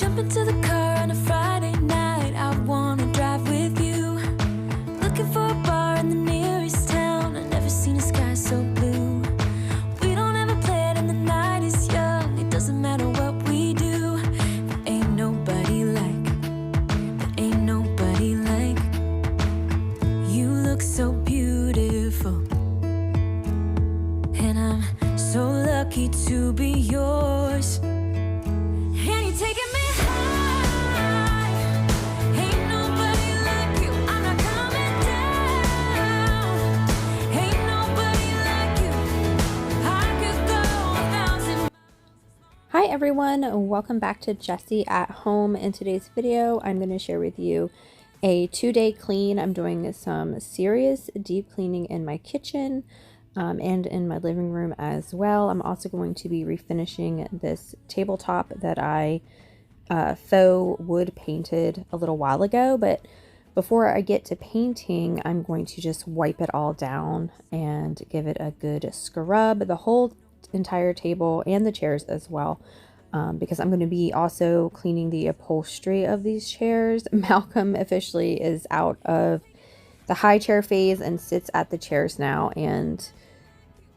Jump into the car on a Friday night. I wanna drive with you. Looking for a bar in the nearest town. I've never seen a sky so blue. We don't ever play it and the night is young. It doesn't matter what we do. There ain't nobody like, there ain't nobody like. You look so beautiful, and I'm so lucky to be yours. And you're taking me high. Ain't nobody like you. I'm not coming down. Ain't nobody like you. I could go 1,000. Hi everyone, welcome back to Jessie at Home. In today's video, I'm going to share with you a 2-day clean. I'm doing some serious deep cleaning in my kitchen and in my living room as well. I'm also going to be refinishing this tabletop that I faux wood painted a little while ago. But before I get to painting, I'm going to just wipe it all down and give it a good scrub, the whole entire table and the chairs as well. Because I'm going to be also cleaning the upholstery of these chairs. Malcolm officially is out of the high chair phase and sits at the chairs now, and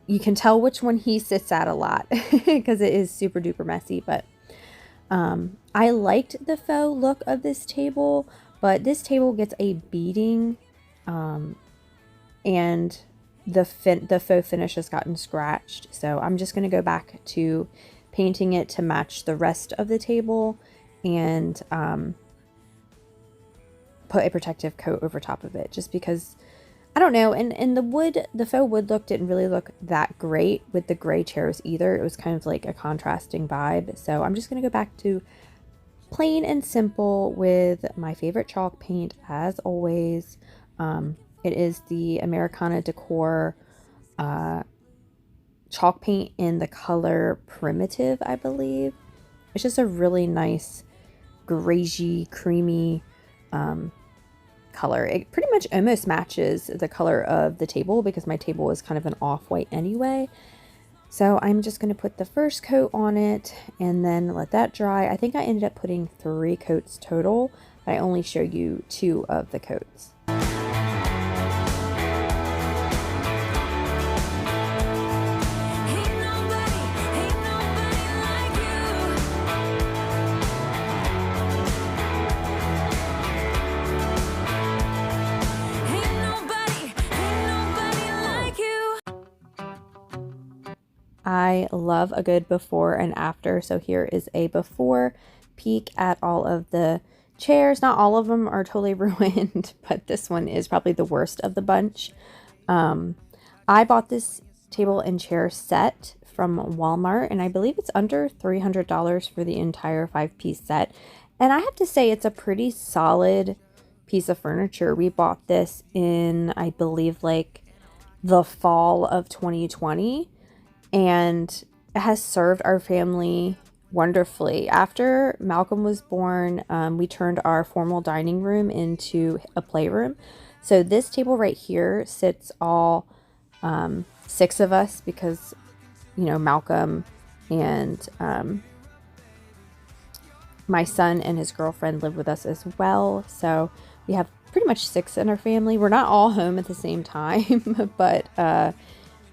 you can tell which one he sits at a lot because it is super duper messy. But I liked the faux look of this table, but this table gets a beating, and the faux finish has gotten scratched. So I'm just going to go back to painting it to match the rest of the table and put a protective coat over top of it, just because I don't know. And the faux wood look didn't really look that great with the gray chairs either. It was kind of like a contrasting vibe. So I'm just going to go back to plain and simple with my favorite chalk paint as always. It is the Americana Decor chalk paint in the color Primitive, I believe. It's just a really nice greigey, creamy color. It pretty much almost matches the color of the table because my table is kind of an off-white anyway. So I'm just going to put the first coat on it and then let that dry. I think I ended up putting 3 coats total, but I only show you 2 of the coats. I love a good before and after, so here is a before peek at all of the chairs. Not all of them are totally ruined, but this one is probably the worst of the bunch. I bought this table and chair set from Walmart, and I believe it's under $300 for the entire 5-piece set. And I have to say it's a pretty solid piece of furniture. We bought this in, I believe, like the fall of 2020. And it has served our family wonderfully. After Malcolm was born, we turned our formal dining room into a playroom. So this table right here sits all 6 of us because, you know, Malcolm and my son and his girlfriend live with us as well. So we have pretty much 6 in our family. We're not all home at the same time, but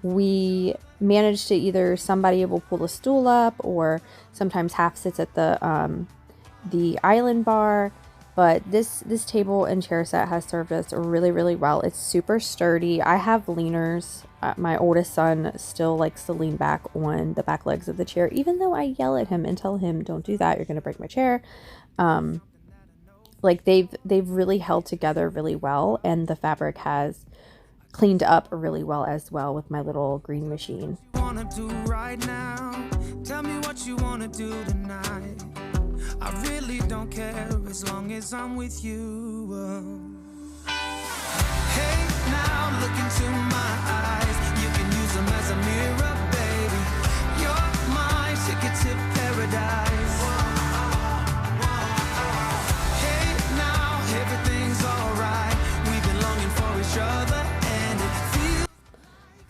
we managed to either somebody will pull the stool up or sometimes half sits at the island bar. But this table and chair set has served us really, really well. It's super sturdy. I have leaners. My oldest son still likes to lean back on the back legs of the chair, even though I yell at him and tell him, don't do that, you're gonna break my chair. Like they've really held together really well, and the fabric has cleaned up really well as well with my little green machine. Wanna do right now? Tell me what you wanna do tonight. I really don't care as long as I'm with you. Hey, now look into my eyes. You can use them as a mirror, baby. You're my ticket to paradise. Hey, now everything's alright. We've been longing for each other.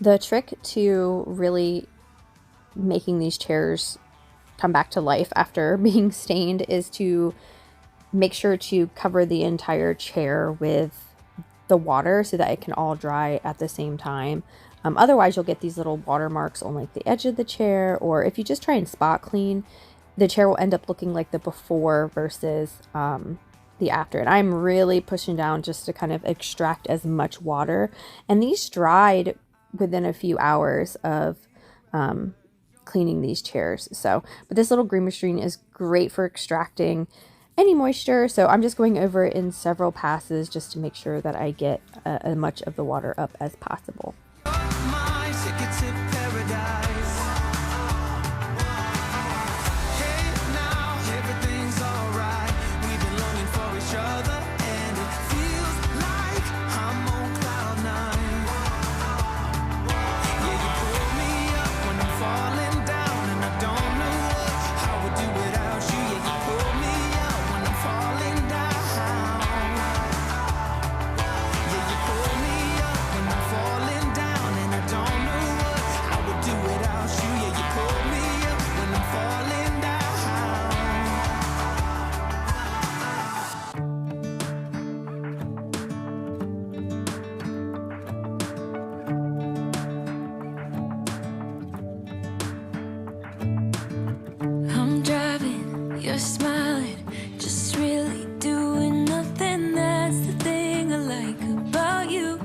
The trick to really making these chairs come back to life after being stained is to make sure to cover the entire chair with the water so that it can all dry at the same time. Otherwise, you'll get these little watermarks on like the edge of the chair, or if you just try and spot clean, the chair will end up looking like the before versus the after. And I'm really pushing down just to kind of extract as much water. And these dried within a few hours of cleaning these chairs. So, but this little green machine is great for extracting any moisture. So I'm just going over it in several passes just to make sure that I get as much of the water up as possible. My ticket to paradise. Hey, now everything's alright. We've been longing for each other, and it feels like I'm on cloud nine. Yeah, you pull me up when I'm falling down, and I don't know how I would do without you. Yeah, you pull me up when I'm falling down. Yeah, you pull me up when I'm falling down, and I don't know what I would do without you. Yeah, you pull me up when I'm falling down. I'm driving, you're smiling, just really doing nothing. That's the thing I like about you.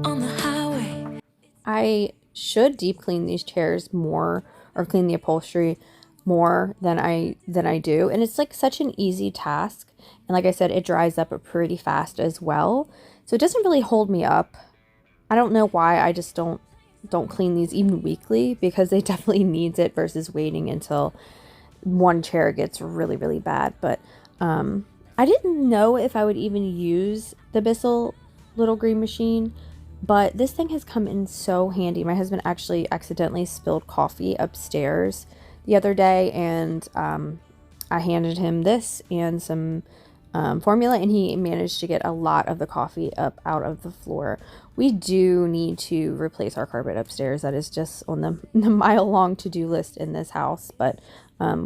On the highway. I should deep clean these chairs more, or clean the upholstery more than I do. And it's like such an easy task. And like I said, it dries up pretty fast as well. So it doesn't really hold me up. I don't know why I just don't clean these even weekly, because they definitely needs it versus waiting until one chair gets really, really bad. But I didn't know if I would even use the Bissell little green machine, but this thing has come in so handy. My husband actually accidentally spilled coffee upstairs the other day, and I handed him this and some formula, and he managed to get a lot of the coffee up out of the floor. We do need to replace our carpet upstairs. That is just on the mile-long to-do list in this house, but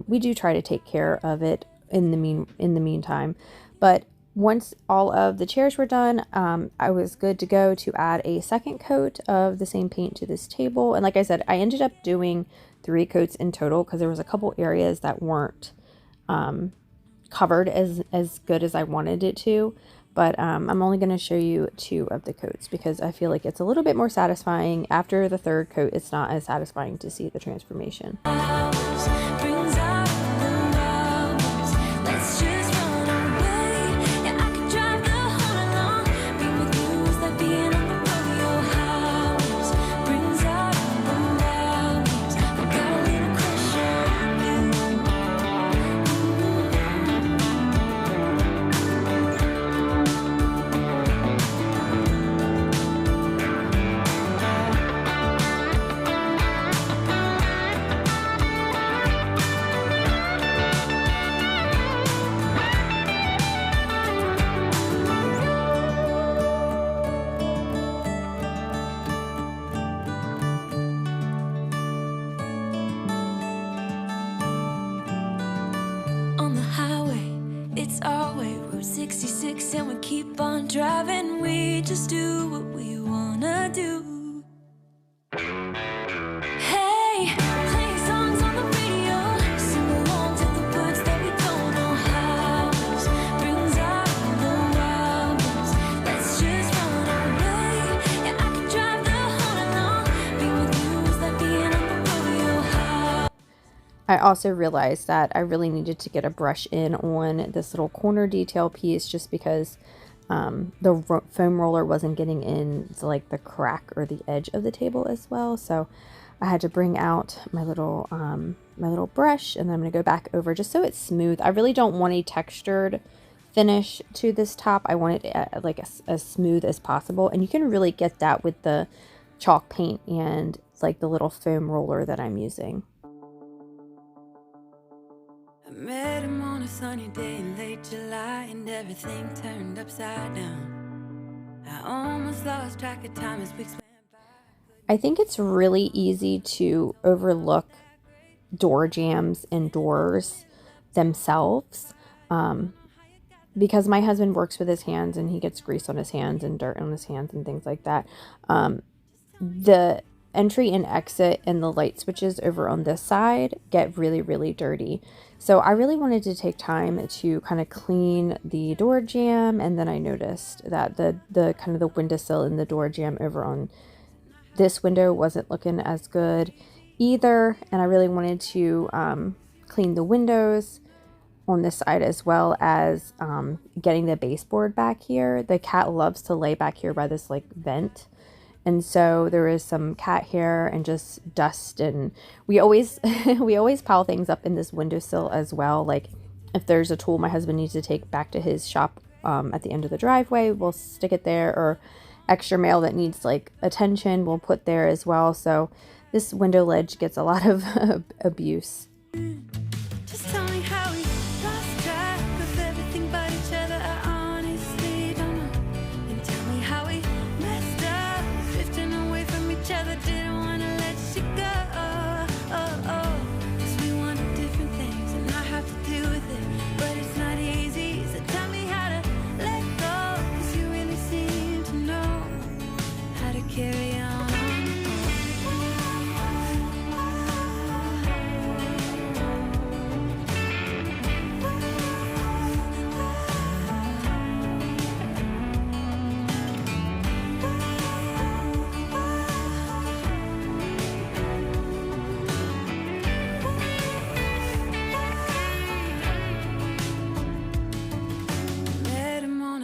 we do try to take care of it in the meantime. But once all of the chairs were done, I was good to go to add a second coat of the same paint to this table. And like I said, I ended up doing 3 coats in total because there was a couple areas that weren't covered as good as I wanted it to. But I'm only going to show you 2 of the coats because I feel like it's a little bit more satisfying. After the 3rd coat, it's not as satisfying to see the transformation. Brings out the hours. Let's just run away. Yeah, I could drive the whole night long. Being with you is like being on the rodeo house. Brings out the hours. I got a little crush on you. On the highway, it's our way, Route 66, and we keep on driving. We just do what we wanna do. Hey, playing songs on the radio, sing along to the words that we don't know how. Brings out the wildness. Let's just run away. Yeah, I could drive the whole night long. Being with you is like being on the rodeo house. I also realized that I really needed to get a brush in on this little corner detail piece just because the foam roller wasn't getting into like the crack or the edge of the table as well. So I had to bring out my little brush, and then I'm going to go back over just so it's smooth. I really don't want a textured finish to this top. I want it like as smooth as possible, and you can really get that with the chalk paint and like the little foam roller that I'm using. I met him on a sunny day in late July, and everything turned upside down. I almost lost track of time as weeks went by. I think it's really easy to overlook door jambs and doors themselves, because my husband works with his hands and he gets grease on his hands and dirt on his hands and things like that. The entry and exit and the light switches over on this side get really, really dirty. So I really wanted to take time to kind of clean the door jamb, and then I noticed that the kind of the windowsill and the door jamb over on this window wasn't looking as good either, and I really wanted to clean the windows on this side, as well as getting the baseboard back here. The cat loves to lay back here by this like vent, and so there is some cat hair and just dust, and we always we always pile things up in this windowsill as well. Like if there's a tool my husband needs to take back to his shop at the end of the driveway, we'll stick it there, or extra mail that needs like attention we'll put there as well. So this window ledge gets a lot of abuse. Just tell me how we lost track of everything but each other. I honestly don't know. And tell me how we messed up, drifting away from each other. Didn't want to let you go. Oh, oh. 'Cause we wanted different things, and I have to deal with it. But it's not easy, so tell me how to let go. 'Cause you really seem to know how to carry on.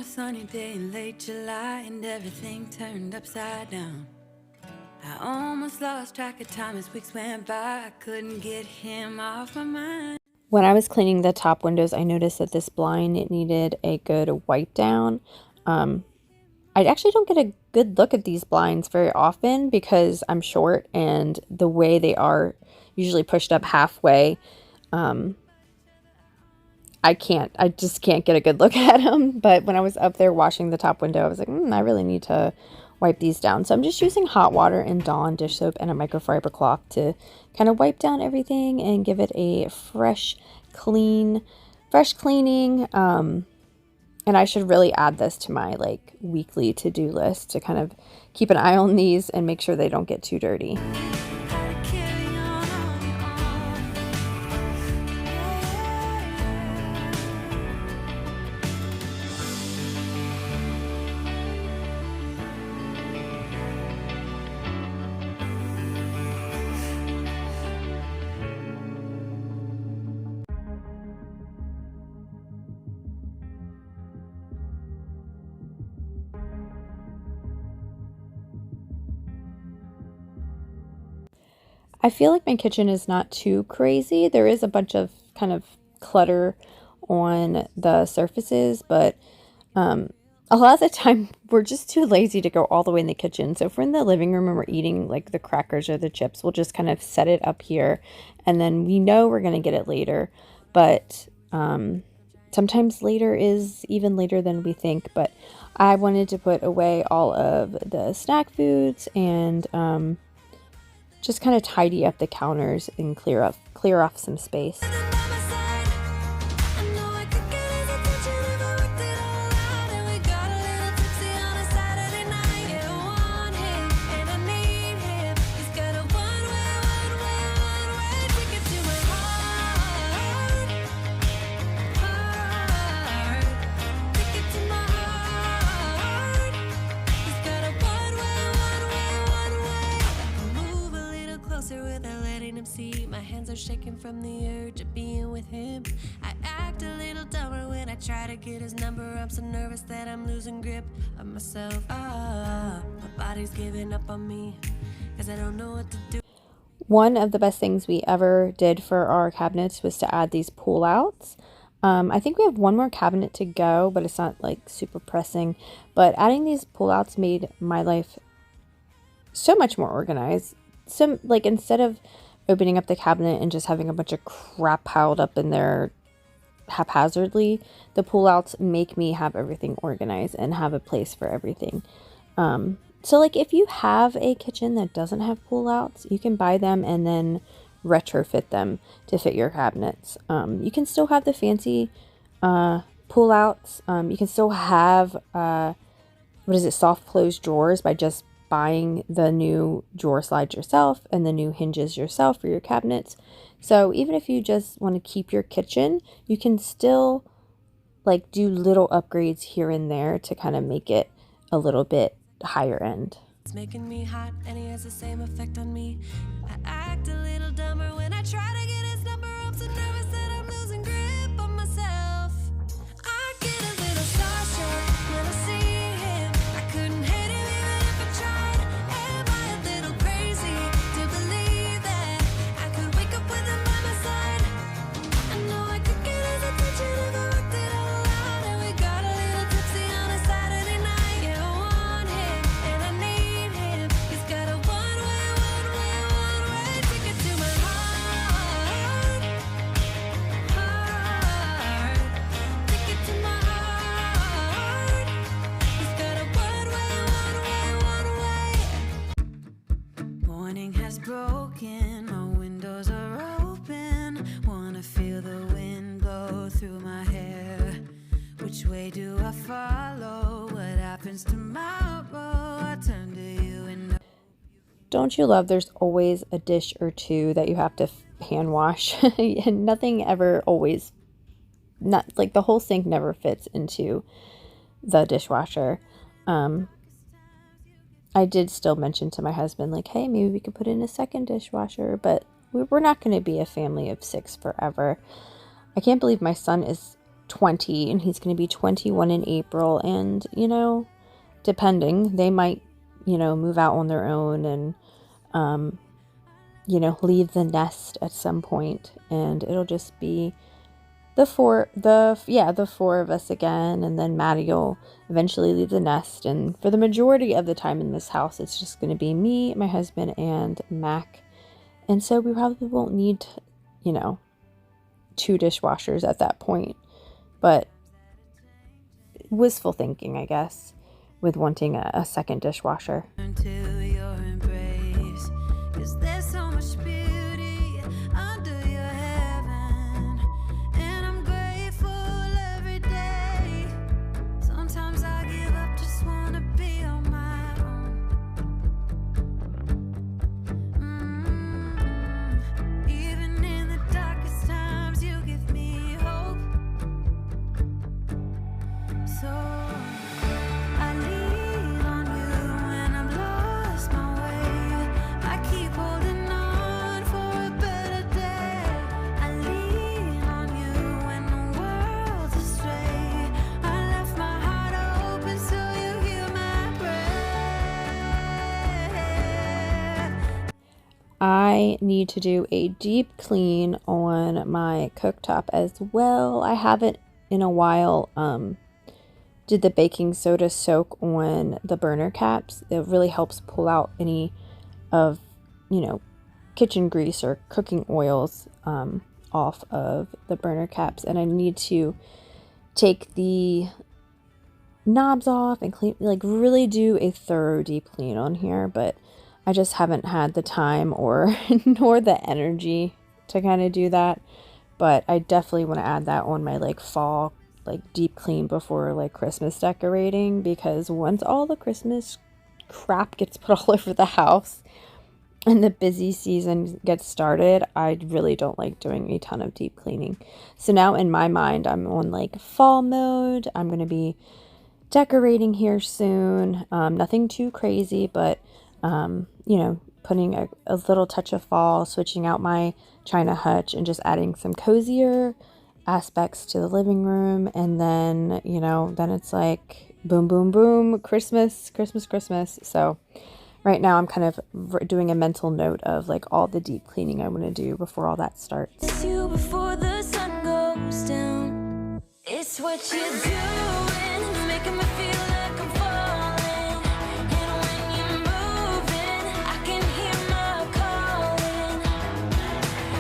Sunny day in late July, and everything turned upside down. I almost lost track of time as weeks went by. I couldn't get him off my mind. When I was cleaning the top windows, I noticed that this blind, it needed a good wipe down. I actually don't get a good look at these blinds very often because I'm short, and the way they are usually pushed up halfway, I just can't get a good look at them. But when I was up there washing the top window, I was like, I really need to wipe these down. So I'm just using hot water and Dawn dish soap and a microfiber cloth to kind of wipe down everything and give it a fresh cleaning. And I should really add this to my like weekly to-do list to kind of keep an eye on these and make sure they don't get too dirty. I feel like my kitchen is not too crazy. There is a bunch of kind of clutter on the surfaces, but a lot of the time we're just too lazy to go all the way in the kitchen. So if we're in the living room and we're eating like the crackers or the chips, we'll just kind of set it up here, and then we know we're going to get it later. But sometimes later is even later than we think. But I wanted to put away all of the snack foods and just kind of tidy up the counters and clear off some space. My hands are shaking from the urge of being with him. I act a little dumber when I try to get his number. I'm so nervous that I'm losing grip of myself. My body's giving up on me because I don't know what to do. One of the best things we ever did for our cabinets was to add these pull outs. I think we have one more cabinet to go, but it's not like super pressing. But adding these pull outs made my life so much more organized. So like instead of opening up the cabinet and just having a bunch of crap piled up in there haphazardly, the pull outs make me have everything organized and have a place for everything. So like if you have a kitchen that doesn't have pull outs, you can buy them and then retrofit them to fit your cabinets. You can still have the fancy pull outs. You can still have soft close drawers by just buying the new drawer slides yourself and the new hinges yourself for your cabinets. So even if you just want to keep your kitchen, you can still like do little upgrades here and there to kind of make it a little bit higher end. It's making me hot and he has the same effect on me. I act a little dumber when I try to get his number. I'm so nervous that I'm losing grip on myself. I get a little starstruck when I see him. I couldn't hate him even if I tried. Am I a little crazy to believe that I could wake up with him by my side? I know I could get his attention if I worked it all out. And we got a little tipsy on a Saturday night. Yeah, I want him and I need him. He's got a one-way ticket to my heart. Ticket to my heart. He's got a one-way. Morning has broken, my windows are open. Wanna feel the wind blow through my hair. Which way do I follow? What happens tomorrow? I turn to you and Don't you love there's always a dish or two that you have to hand wash and nothing ever always, not like the whole sink never fits into the dishwasher. I did still mention to my husband like, hey, maybe we could put in a second dishwasher, but we're not going to be a family of 6 forever. I can't believe my son is 20 and he's going to be 21 in April, and you know, depending, they might, you know, move out on their own and you know, leave the nest at some point, and it'll just be the four of us again, and then Maddie will eventually leave the nest, and for the majority of the time in this house it's just going to be me, my husband, and Mac. And so we probably won't need, you know, 2 dishwashers at that point. But wistful thinking, I guess, with wanting a second dishwasher. to your embrace. 'Cause there's so much beauty under your heaven. And I'm grateful every day. Sometimes I give up, just wanna be on my own. Even in the darkest times, you give me hope. So I lean on you when I'm lost my way. I keep holding on for a better day. I lean on you when the world's astray. I left my heart open so you hear my prayer. I need to do a deep clean on my cooktop as well. I haven't in a while did the baking soda soak on the burner caps. It really helps pull out any of, you know, kitchen grease or cooking oils off of the burner caps. And I need to take the knobs off and clean, like really do a thorough deep clean on here, but I just haven't had the time or nor the energy to kind of do that. But I definitely want to add that on my like fall like deep clean before like Christmas decorating, because once all the Christmas crap gets put all over the house and the busy season gets started, I really don't like doing a ton of deep cleaning. So now in my mind, I'm on like fall mode. I'm going to be decorating here soon. Nothing too crazy, but you know, putting a little touch of fall, switching out my china hutch and just adding some cozier aspects to the living room. And then, you know, then it's like boom, boom, boom, Christmas, Christmas, Christmas. So right now I'm kind of doing a mental note of like all the deep cleaning I want to do before all that starts. It's you before the sun goes down. It's what you're doing, making me feel like I'm falling. And when you're moving, I can hear my calling.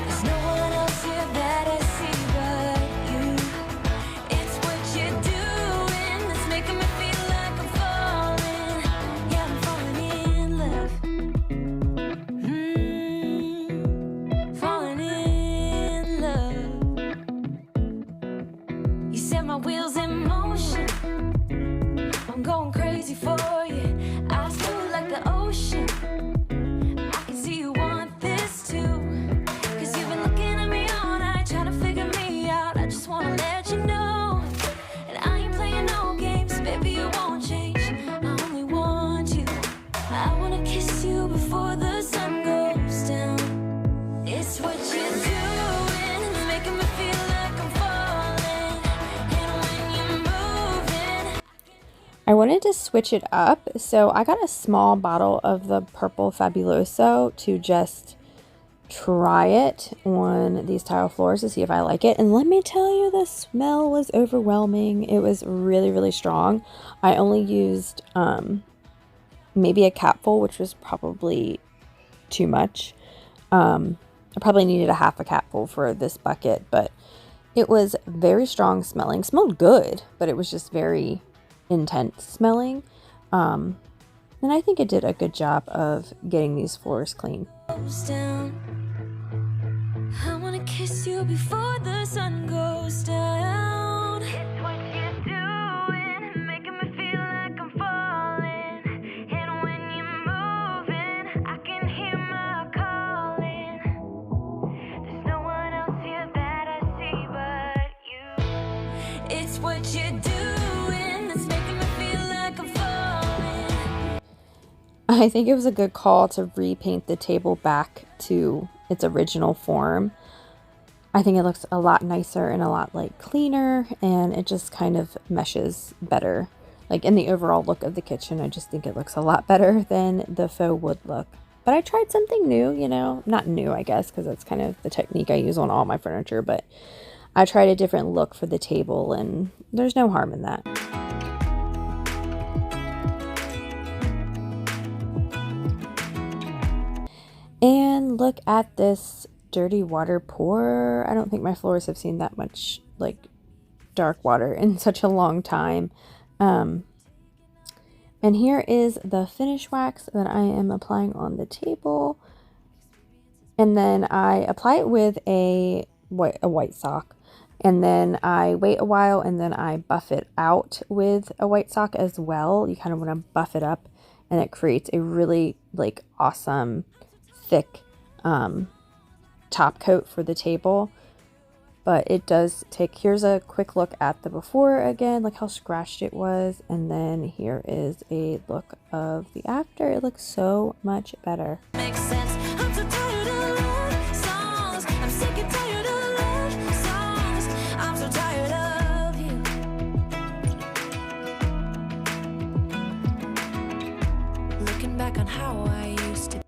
There's no one else here that I see but you. It's what you're doing that's making me feel like I'm falling. Yeah, I'm falling I wanted to switch it up, so I got a small bottle of the purple Fabuloso to just try it on these tile floors to see if I like it. And let me tell you, the smell was overwhelming. It was really, really strong. I only used maybe a capful, which was probably too much. I probably needed a half a capful for this bucket, but it was very strong smelling. Smelled good, but it was just very intense smelling. And I think it did a good job of getting these floors clean. I wanna kiss you before the sun goes down. It's what you're doing, making me feel like I'm falling. And when you're moving, I can hear my calling. There's no one else here that I see but you. It's what you're doing that's making me feel like I'm falling. I think it was a good call to repaint the table back to its original form. I think it looks a lot nicer and a lot like cleaner, and it just kind of meshes better. Like in the overall look of the kitchen, I just think it looks a lot better than the faux wood look. But I tried something new, you know, not new, I guess, because that's kind of the technique I use on all my furniture, but I tried a different look for the table, and there's no harm in that. And look at this dirty water pour. I don't think my floors have seen that much like dark water in such a long time. And here is the finish wax that I am applying on the table. And then I apply it with a white sock. And then I wait a while and then I buff it out with a white sock as well. You kind of want to buff it up, and it creates a really like awesome thick top coat for the table. But it does take, here's a quick look at the before again, like how scratched it was, and then here is a look of the after. It looks so much better. Makes sense. I'm so tired of love songs. I'm sick and tired of love songs. I'm so tired of you. Looking back on how I used to be.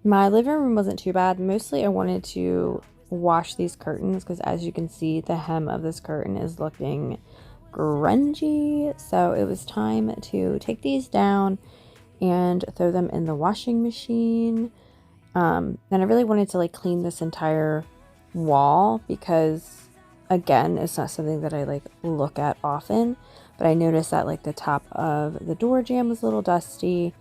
My living room wasn't too bad. Mostly I wanted to wash these curtains because, as you can see, the hem of this curtain is looking grungy. So it was time to take these down and throw them in the washing machine. And I really wanted to like clean this entire wall because, again, it's not something that I like look at often, but I noticed that like the top of the door jamb was a little dusty.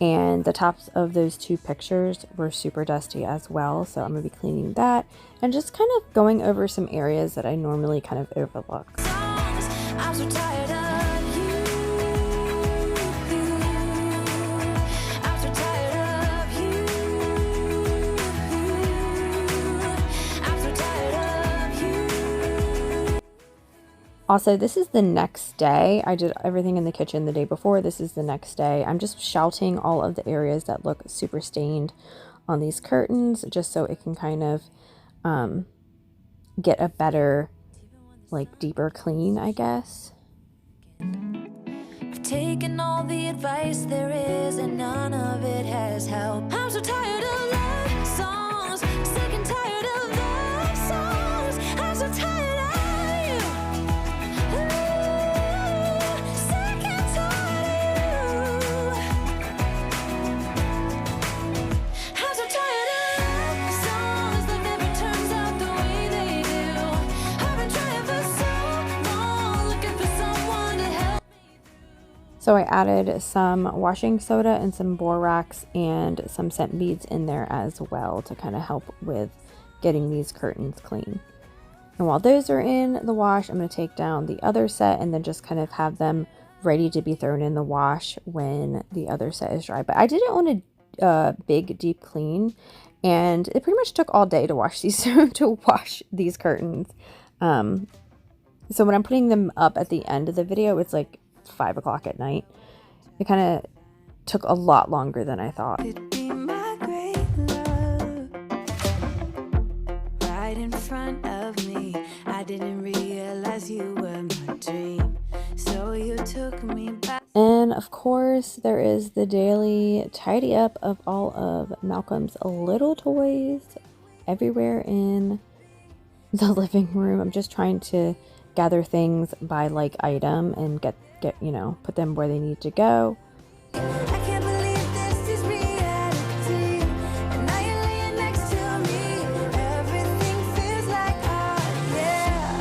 And the tops of those two pictures were super dusty as well. So I'm going to be cleaning that and just kind of going over some areas that I normally kind of overlook. I'm so tired of you. I'm so tired of you. I'm so tired of you. Also, this is the next day. I did everything in the kitchen the day before. This is the next day. I'm just shouting all of the areas that look super stained on these curtains just so it can kind of get a better, like deeper clean, I guess. I've taken all the advice there is and none of it has helped. I'm so tired of love songs, sick and tired of love songs. I'm so tired of you. Ooh, sick and tired of you. I'm so tired of love songs that never turns out the way they do. I've been trying for so long, looking for someone to help. So I added some washing soda and some borax and some scent beads in there as well to kind of help with getting these curtains clean. And while those are in the wash, I'm going to take down the other set and then just kind of have them ready to be thrown in the wash when the other set is dry. But I did it on a big deep clean, and it pretty much took all day to wash these to wash these curtains. So when I'm putting them up at the end of the video, it's like 5 o'clock at night. It kind of took a lot longer than I thought. Could be my great love right in front of me. I didn't realize you were my dream, so you took me back. And then, of course, there is the daily tidy up of all of Malcolm's little toys everywhere in the living room. I'm just trying to gather things by like item and get put them where they need to go. I can't believe this is reality. And now you're laying next to me. Everything feels like art, yeah.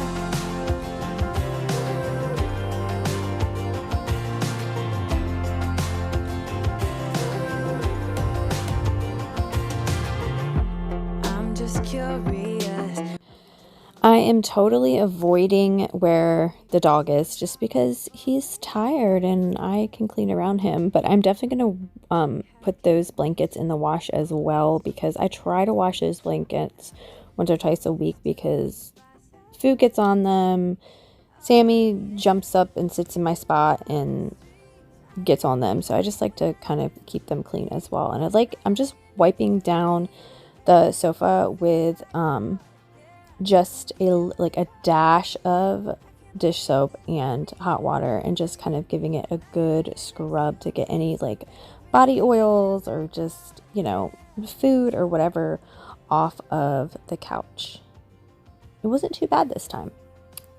I'm just curious. I am totally avoiding where the dog is just because he's tired and I can clean around him. But I'm definitely going to put those blankets in the wash as well, because I try to wash those blankets once or twice a week because food gets on them. Sammy jumps up and sits in my spot and gets on them. So I just like to kind of keep them clean as well. And I'm just wiping down the sofa with just a dash of dish soap and hot water, and just kind of giving it a good scrub to get any like body oils or just food or whatever off of the couch. It wasn't too bad this time.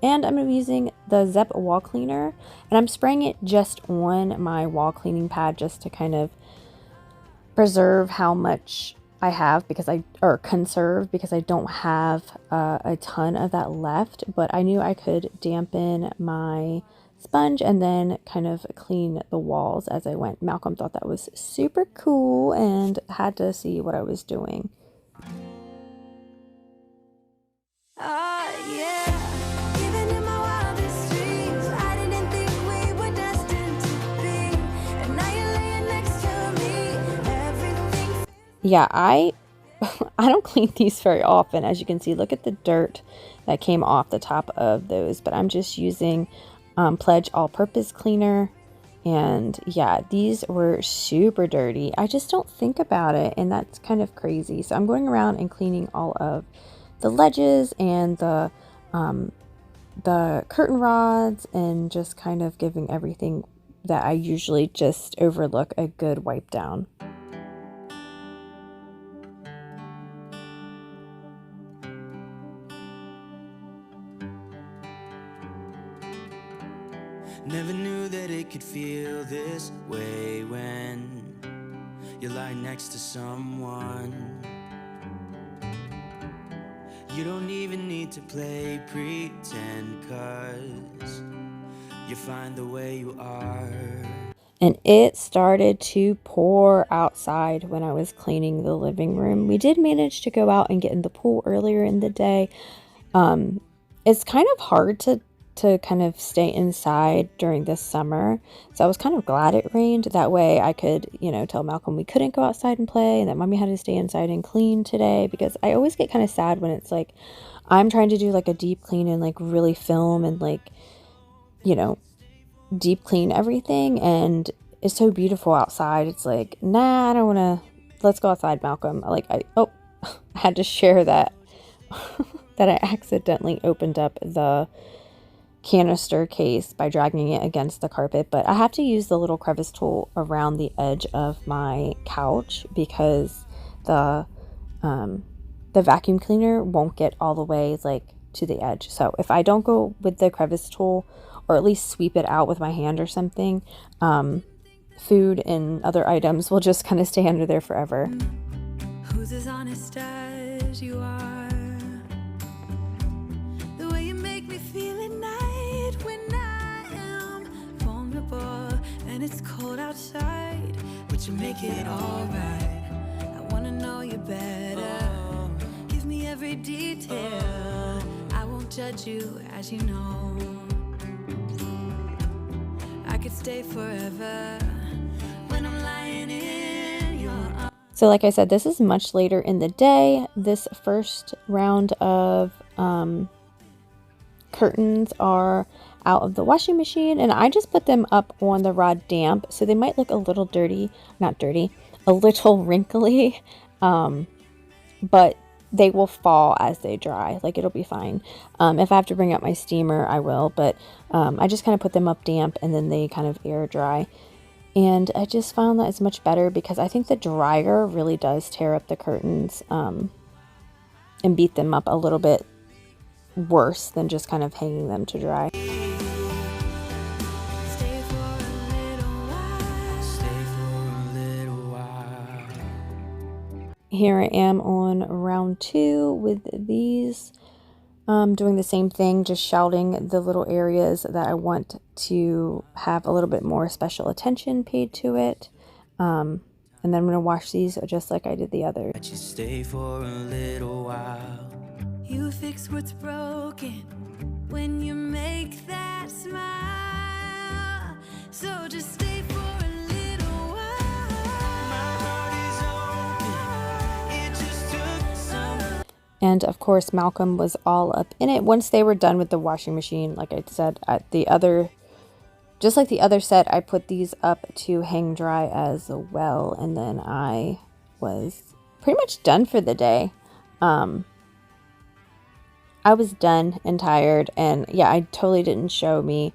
And I'm going to be using the Zep wall cleaner, and I'm spraying it just on my wall cleaning pad just to kind of preserve how much I have, conserve, because I don't have a ton of that left. But I knew I could dampen my sponge and then kind of clean the walls as I went. Malcolm thought that was super cool and had to see what I was doing. Yeah. Even in my wildest dreams, I didn't think we were destined to be. And now you're laying next to me. Everything. Yeah, I don't clean these very often. As you can see, look at the dirt that came off the top of those. But I'm just using Pledge all-purpose cleaner. And yeah, these were super dirty. I just don't think about it, and that's kind of crazy. So I'm going around and cleaning all of the ledges and the curtain rods, and just kind of giving everything that I usually just overlook a good wipe down. Never knew that it could feel this way when you lie next to someone. You don't even need to play pretend, 'cause you find the way you are. And it started to pour outside when I was cleaning the living room. We did manage to go out and get in the pool earlier in the day. It's kind of hard to kind of stay inside during this summer. So I was kind of glad it rained. That way I could, tell Malcolm we couldn't go outside and play, and that Mommy had to stay inside and clean today, because I always get kind of sad when it's like I'm trying to do like a deep clean and like really film and like, deep clean everything, and it's so beautiful outside. It's like, nah, I don't want to. Let's go outside, Malcolm. I had to share that that I accidentally opened up the canister case by dragging it against the carpet. But I have to use the little crevice tool around the edge of my couch, because the vacuum cleaner won't get all the way like to the edge. So if I don't go with the crevice tool, or at least sweep it out with my hand or something, food and other items will just kind of stay under there forever. Who's as honest as you are? The way you make me feel at night when I am vulnerable and it's cold outside, but you make it alright. I wanna know you better. Give me every detail. I won't judge you, as you know. I could stay forever when I'm lying in your arms. So like I said, this is much later in the day. This first round of curtains are out of the washing machine, and I just put them up on the rod damp, so they might look a little dirty, not dirty, a little wrinkly, but they will fall as they dry. Like, it'll be fine. If I have to bring out my steamer, I will, but I just kind of put them up damp, and then they kind of air dry. And I just found that it's much better because I think the dryer really does tear up the curtains and beat them up a little bit worse than just kind of hanging them to dry. Here I am on round 2 with these, doing the same thing, just shouting the little areas that I want to have a little bit more special attention paid to it. And then I'm going to wash these just like I did the others. Just stay for a little while. You fix what's broken when you make that smile. So just stay for a little while. My heart is open. It just took some. And of course, Malcolm was all up in it. Once they were done with the washing machine, like I said, just like the other set, I put these up to hang dry as well. And then I was pretty much done for the day. I was done and tired, and yeah, I totally didn't show me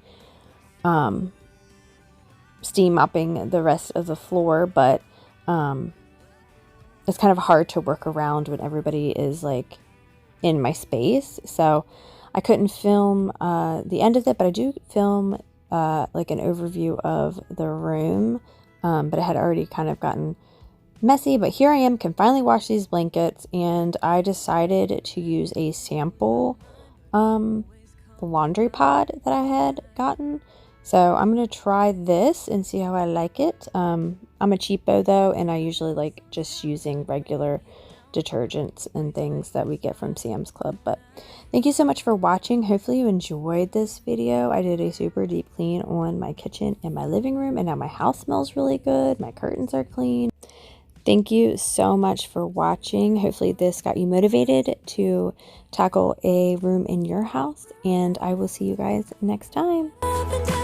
steam mopping the rest of the floor, but it's kind of hard to work around when everybody is like in my space, so I couldn't film the end of it, but I do film like an overview of the room, but it had already kind of gotten messy. But here I am, can finally wash these blankets, and I decided to use a sample laundry pod that I had gotten. So I'm going to try this and see how I like it. I'm a cheapo though, and I usually like just using regular detergents and things that we get from Sam's Club. But thank you so much for watching. Hopefully you enjoyed this video. I did a super deep clean on my kitchen and my living room, and now my house smells really good. My curtains are clean. Thank you so much for watching. Hopefully this got you motivated to tackle a room in your house, and I will see you guys next time. Up and down.